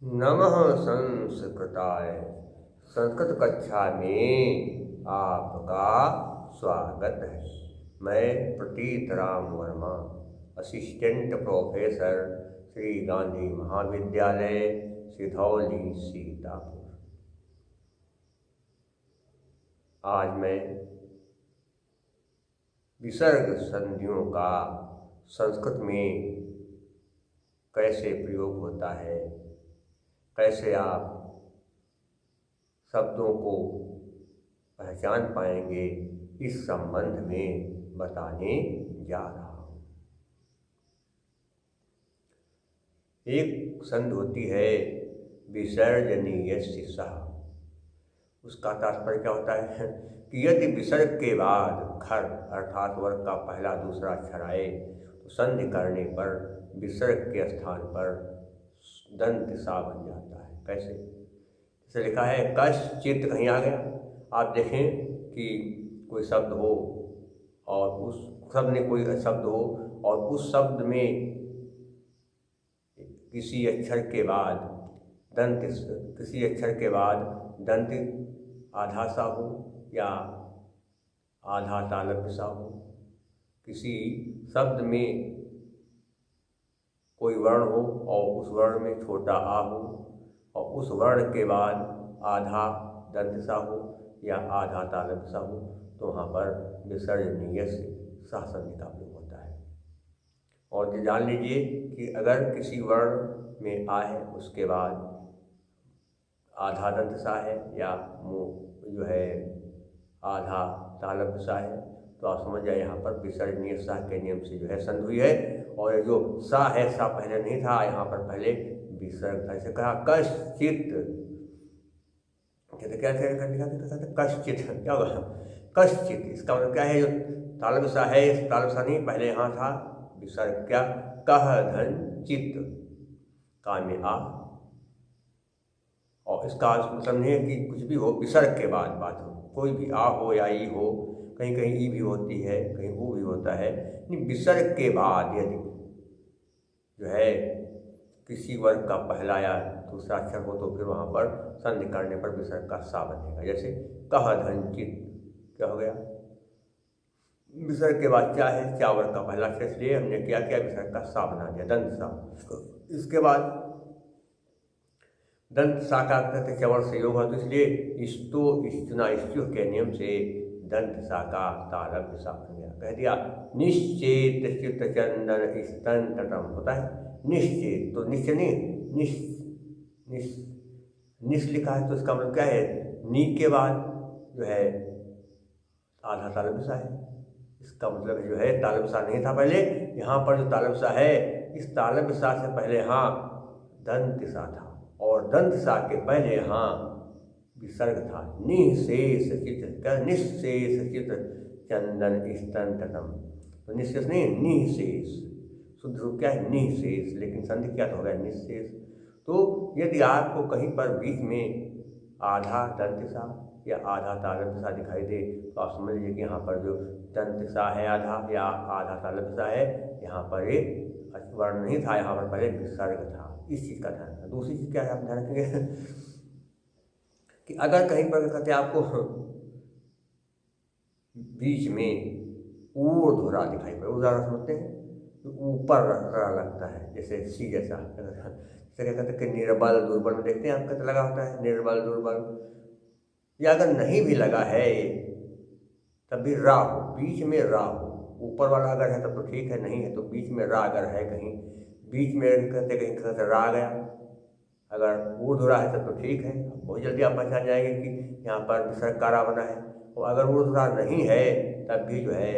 नमः संस्कृताय। संस्कृत कक्षा में आपका स्वागत है। मैं प्रतीत राम वर्मा, असिस्टेंट प्रोफेसर, श्री गांधी महाविद्यालय, सिधौली, सीतापुर। आज मैं विसर्ग संधियों का संस्कृत में कैसे प्रयोग होता है, कैसे आप शब्दों को पहचान पाएंगे, इस संबंध में बताने जा रहा हूँ। एक संधि होती है विसर्जनीयस्य सः। उसका तात्पर्य क्या होता है कि यदि विसर्ग के बाद खर अर्थात वर्ग का पहला दूसरा अक्षर आए तो संधि करने पर विसर्ग के स्थान पर दंत सा बन जाता है। कैसे? जैसे लिखा है कश्चित्, कहीं आ गया। आप देखें कि कोई शब्द हो और उस शब्द में कोई शब्द हो और उस शब्द में किसी अक्षर के बाद दंत आधा सा हो या आधा तालव्य सा हो। किसी शब्द में कोई वर्ण हो और उस वर्ण में छोटा आ हो और उस वर्ण के बाद आधा दंत सा हो या आधा तालव्य सा हो, तो वहाँ पर विसर्जनीय सः संधि का प्रयोग होता है। और ये जान लीजिए कि अगर किसी वर्ण में आ है उसके बाद आधा दंत सा है या मुँह जो है आधा तालव्य सा है, तो आप समझ जाए यहाँ पर विसर्जनीय सः के नियम से जो है संधि हुई है। और जो सा है, सा पहले नहीं था, यहाँ पर पहले विसर्ग था। ऐसे कहा कश्चित्, क्या कश्चित्, क्या होगा कश्चित्, इसका मतलब क्या है? जो तालव्य सा है, तालव्य सा नहीं, पहले यहाँ था विसर्ग। क्या? कह धन चित्त, का में आ। और इसका मतलब नहीं है कि कुछ भी हो विसर्ग के बाद बात हो, कोई भी आ हो या ई हो, कहीं कहीं ई भी होती है, कहीं ऊ भी होता है। विसर्ग के बाद यदि जो है किसी वर्ग का पहला या दूसरा अक्षर हो तो फिर वहाँ पर संधि करने पर विसर्ग का सा बनेगा। जैसे कह धनचित, क्या हो गया? विसर्ग के बाद क्या है? क्या वर्ग का पहला अक्षर, इसलिए हमने क्या किया, विसर्ग का सा बना दिया, दंत सा। इसके बाद दंत सा का कहते चवर से योग हुआ, तो इसलिए इस्तो इस्तुना इस्तु के नियम से दंत सा का तालव्य सा बन गया। कह दिया निश्चेत चित्त चंदन स्तन तटम, होता है निश्चेत, तो निश्चय नहीं निश लिखा है, तो इसका मतलब क्या है? नी के बाद जो है आधा तालव्य सा है। इसका मतलब जो है तालव्य सा नहीं था पहले, यहाँ पर जो तालव्य सा है, इस तालव्य सा से पहले यहाँ दंत सा था और दंत सा के पहले यहाँ विसर्ग था। निशेष चित्र, निशेष चित्र चंदन स्तन तटम, तो निशेष नहीं, निशेष। शुद्ध रूप क्या है? निशेष, लेकिन संधि क्या तो हो गया? निशेष। तो यदि आपको कहीं पर बीच में आधा दंत सा या आधा तालव्य सा दिखाई दे तो आप समझ लीजिए कि यहाँ पर जो दंत सा है आधा या आधा तालव्य सा है, यहाँ पर एक वर्ण नहीं था, यहाँ पर पहले विसर्ग था। इस चीज़ का ध्यान रखना। दूसरी चीज़ क्या है, आप ध्यान रखेंगे कि अगर कहीं पर कहते आपको बीच में ऊर्ध्वरा दिखाई पड़े, ऊर्ध्वरा समझते हैं, तो ऊपर लगता है, जैसे सी जैसा, जैसे क्या कहते हैं कि निर्बल दुर्बल में देखते हैं आप, कहते लगा होता है निर्बल दुर्बल। या अगर नहीं भी लगा है तब भी रा हो, बीच में रा हो, ऊपर वाला अगर है तब तो ठीक है, नहीं है तो बीच में रा अगर है, कहीं बीच में कहते कहीं कहते रा आ गया, अगर ऊर्ध्व है तब तो ठीक है, बहुत जल्दी आप पहचान जाएंगे कि यहाँ पर विसर्ग का रा बना है। और अगर ऊर्ध्व नहीं है तब भी जो है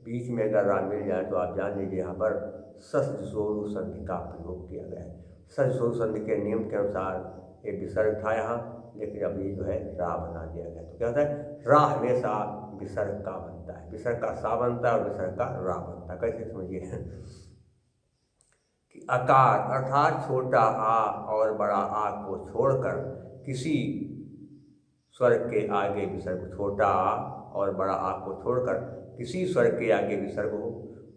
बीच में अगर रा मिल जाए तो आप जान लीजिए यहाँ पर सस्जोरु संधि का प्रयोग किया गया है। सस्जोरु संधि के नियम के अनुसार एक विसर्ग था यहाँ, लेकिन अभी जो है रा बना दिया गया। तो क्या होता है? रा हमेशा विसर्ग का बनता है, विसर्ग का सा बनता है और विसर्ग का रा बनता है। कैसे समझिए कि आकार अर्थात छोटा आ और बड़ा आ को छोड़कर किसी स्वर के आगे विसर्ग, छोटा आ और बड़ा आ को छोड़कर किसी स्वर के आगे विसर्ग हो,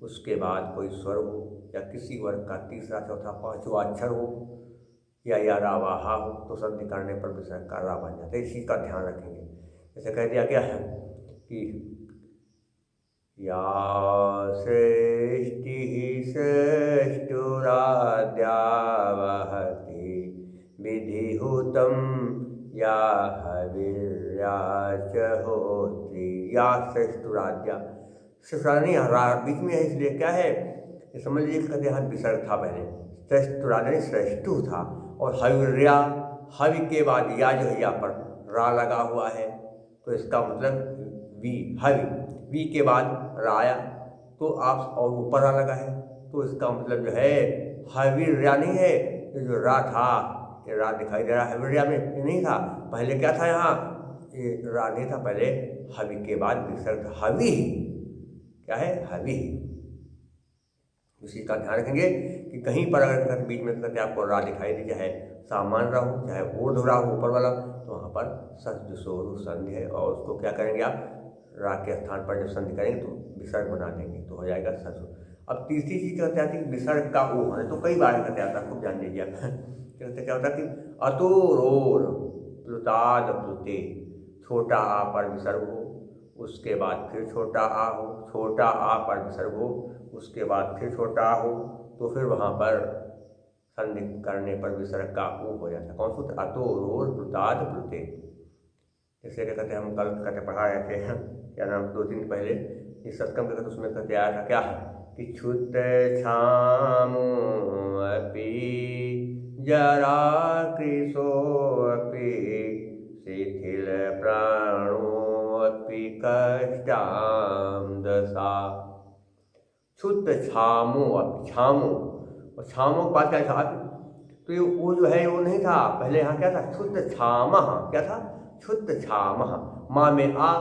उसके बाद कोई स्वर हो या किसी वर्ग का तीसरा चौथा पांचवा अक्षर हो, या रावाहा हो तो संधि करने पर विसर्ग का रा बन जाता है। इसी का ध्यान रखेंगे। जैसे कह दिया क्या है कि या सृष्टि सृष्टुराद्यावहति विधिहुतं या हविर्याच होत्री। या सृष्टुराद्या, सृष्टुरा नहीं बीच में है, इसलिए क्या है ये समझ लीजिए। कहते यहाँ विसर्ग था पहले, सृष्टुराद्या सृष्टु था, और हविर्या, हवि के बाद या जो है यहाँ पर रा लगा हुआ है, तो इसका मतलब वी, हवि, वी के बाद राया तो आप और ऊपर रा लगा है, तो इसका मतलब जो है हविर्या नहीं है, ये जो रा था, ये रा दिखाई दे रहा है हविर्या में, ये नहीं था पहले। क्या था यहाँ, ये रा नहीं था पहले, हवि के बाद विसर्ग हवि, क्या है हवि। उसी का ध्यान रखेंगे कि कहीं पर अगर बीच में करते आपको रा दिखाई दे, चाहे सामान्य रा हो चाहे ऊर्ध्व रा हो ऊपर वाला, तो वहाँ पर सजसोरु संधि है, और उसको क्या करेंगे आप, रा के स्थान पर जब संधि करेंगे तो विसर्ग बना देंगे, तो हो जाएगा सजसो। अब तीसरी चीज कहते आती है विसर्ग का ऊ होना, तो कई बार कहते आता है, खूब जान लीजिए आप। कहते क्या होता है कि अतोरोर प्लुताद प्लुते, छोटा आ पर विसर्ग हो, उसके बाद फिर छोटा आ हो, छोटा आ पर विसर्ग हो, उसके बाद फिर छोटा आ हो, तो फिर वहाँ पर संधि करने पर विसर्ग का ऊ हो जाता है। कौन सूत्र, अतोरोर प्लुताद प्लुते। जैसे क्या कहते हैं, हम कल कहते पढ़ा रहे थे क्या नाम, 2 दिन पहले इस सत्कम कहते उसमें कहते आया था क्या कि क्षुत छामो अपि जरा कृशो अपि शिथिल प्राणो अपि कष्टाम दशा। क्षुत छामो अपि, छामो, और छामो के बाद क्या था, तो ये वो जो है वो नहीं था पहले, यहाँ क्या था, क्षुत छामः, क्या था, क्षुत छामः, माँ में आ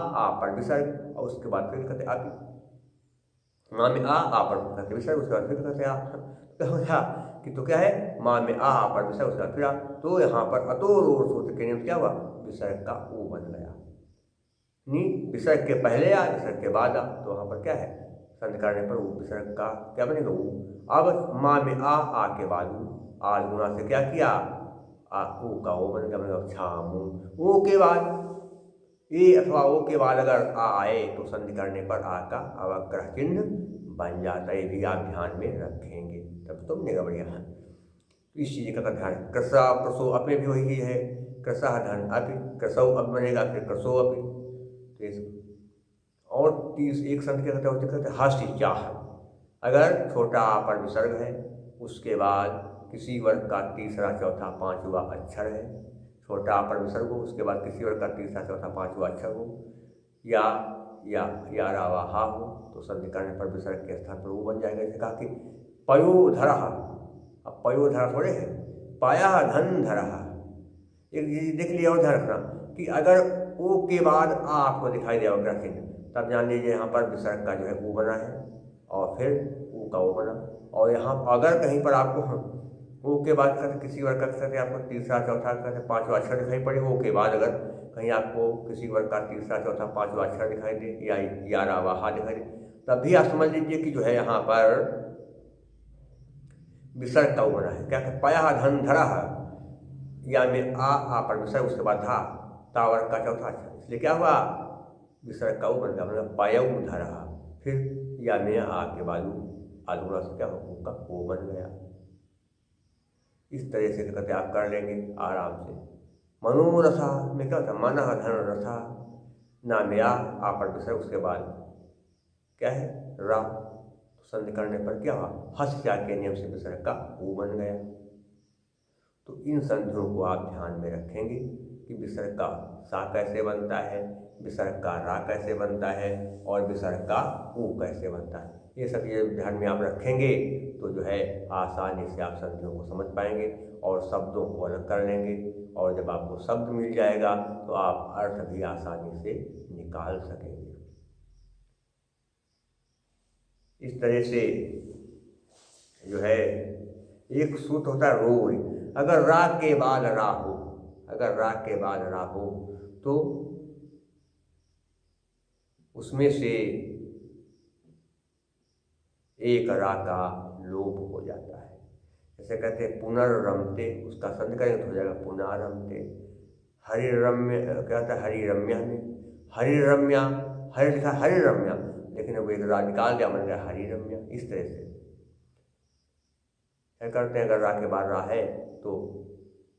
पर विसर्ग, और उसके बाद फिर कहते अपि, माँ में आ पर कहते विसर्ग, उसके बाद फिर कहते आ, तो क्या कि तो क्या है, माँ में आ पर विसर्ग, उसके बाद फिर आ, तो यहाँ पर अतोरोर सूत्र के नियम क्या हुआ, विसर्ग का ऊ बन गया। नहीं, विसर्ग के पहले आ, विसर्ग के बाद आ, तो वहाँ पर क्या है, संधि करने पर वो विसर्ग का क्या बनेगा ऊ। अब माँ में आ के बाद आ गुणा से क्या किया, आ ऊ का ओ बनेगा छामू। ओ के बाद ए अथवा ओ के बाद अगर आ आए तो संधि करने पर आ का अवग्रह चिन्ह बन जाता है, ये भी आप ध्यान में रखेंगे, तब तो बनेगा बढ़िया। इस चीज का ध्यान, कृषा प्रसो अपने भी वही है, कृषा धन अपि, कृषौ अब बनेगा, फिर कृषो अपि। और एक संधि क्या कहते हैं हास्य चाह, अगर छोटा आ पर विसर्ग है, उसके बाद किसी वर्ग का तीसरा चौथा पांचवा अक्षर है, छोटा आ पर विसर्ग हो, उसके बाद किसी वर्ग का तीसरा चौथा पांचवा अक्षर हो, या रावाहा हो, तो संधि करने पर विसर्ग के स्थान पर वो बन जाएगा। जैसे कहा कि पयोधरः, अब पयोधर थोड़े है, पाया धन धरः। एक देख लिया और ध्यान रखना कि अगर ओ के बाद आ आपको दिखाई दे अवग्रह चिन्ह, तब जान लीजिए यहाँ पर विसर्ग का जो है ऊ बना है, और फिर ऊ का ओ बना। और यहाँ अगर कहीं पर आपको ओ के बाद कहते किसी वर्ग का कहते आपको तीसरा चौथा कहते पांचवा अक्षर दिखाई पड़े, ओ के बाद अगर कहीं आपको किसी वर्ग का तीसरा चौथा पांचवा अक्षर दिखाई दे, या रावाहा दिखाई दे, तब भी आप समझ लीजिए कि जो है यहाँ पर विसर्ग का ऊ बना है। क्या कहते पया धन धरा, या में आ पर विसर्ग, उसके बाद धा, ता वर्ग का चौथा अक्षर, इसलिए क्या हुआ, विसर्ग का ऊ बन गया, मतलब पयऊ धरा, फिर या में आ के बाद आलूरा से क्या होगा, वो बन गया। इस तरह से कहते आप कर लेंगे आराम से। मनोरथा में क्या होता है, मन धन रथा, ना में आ पर विसर्ग, उसके बाद क्या है रा, संधि करने पर क्या हुआ, हस के नियम से विसर्ग का ऊ बन गया। तो इन संधियों को आप ध्यान में रखेंगे कि विसर्ग का सा कैसे बनता है, विसर्ग का रा कैसे बनता है, और विसर्ग का ऊ कैसे बनता है। ये सब ये ध्यान में आप रखेंगे तो जो है आसानी से आप संधियों को समझ पाएंगे और शब्दों को अलग कर लेंगे, और जब आपको शब्द मिल जाएगा तो आप अर्थ भी आसानी से निकाल सकेंगे। इस तरह से जो है एक सूत्र होता है रोय, अगर रा के बाद रा हो, अगर रा के बाद रा हो तो उसमें से एक रा का लोप हो जाता है। जैसे कहते हैं पुनर्रमते, उसका संध करेंगे तो हो जाएगा पुनर्रमते। हरिरम्य, क्या होता है हरिरम्या में, हरिरम्या, हरि लिखा हरिरम्या, लेकिन अब एक रा निकाल दिया, बन गया हरिरम्या। इस तरह से क्या करते हैं, अगर रा के बाद रा है तो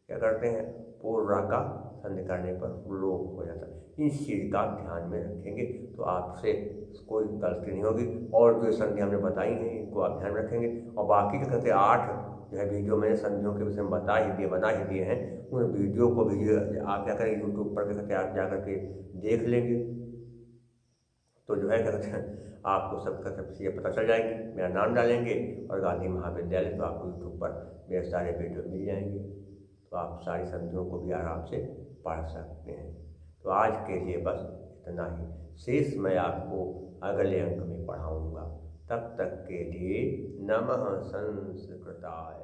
क्या करते हैं, पूर्ण रा का संधि करने पर लोप हो जाता है। इस चीज़ का ध्यान में रखेंगे तो आपसे कोई गलती नहीं होगी। और जो संधि हमने बताई हैं इनको आप ध्यान रखेंगे। और बाकी के कहते 8 जो है वीडियो मैंने संधियों के विषय में बता ही दिए, बना ही दिए हैं। उन वीडियो को भी आप क्या करें, यूट्यूब पर कहते आप जा करके देख लेंगे तो जो है क्या कहते हैं आपको सब का सब चीज़ें पता चल जाएंगी। मेरा नाम डालेंगे और गांधी महाविद्यालय, तो आपको यूट्यूब पर मेरे सारे वीडियो मिल जाएंगे, तो आप सारी संधियों को भी आराम से पढ़ सकते हैं। तो आज के लिए बस इतना ही, शेष मैं आपको अगले अंक में पढ़ाऊँगा। तब तक के लिए नमः संस्कृताय।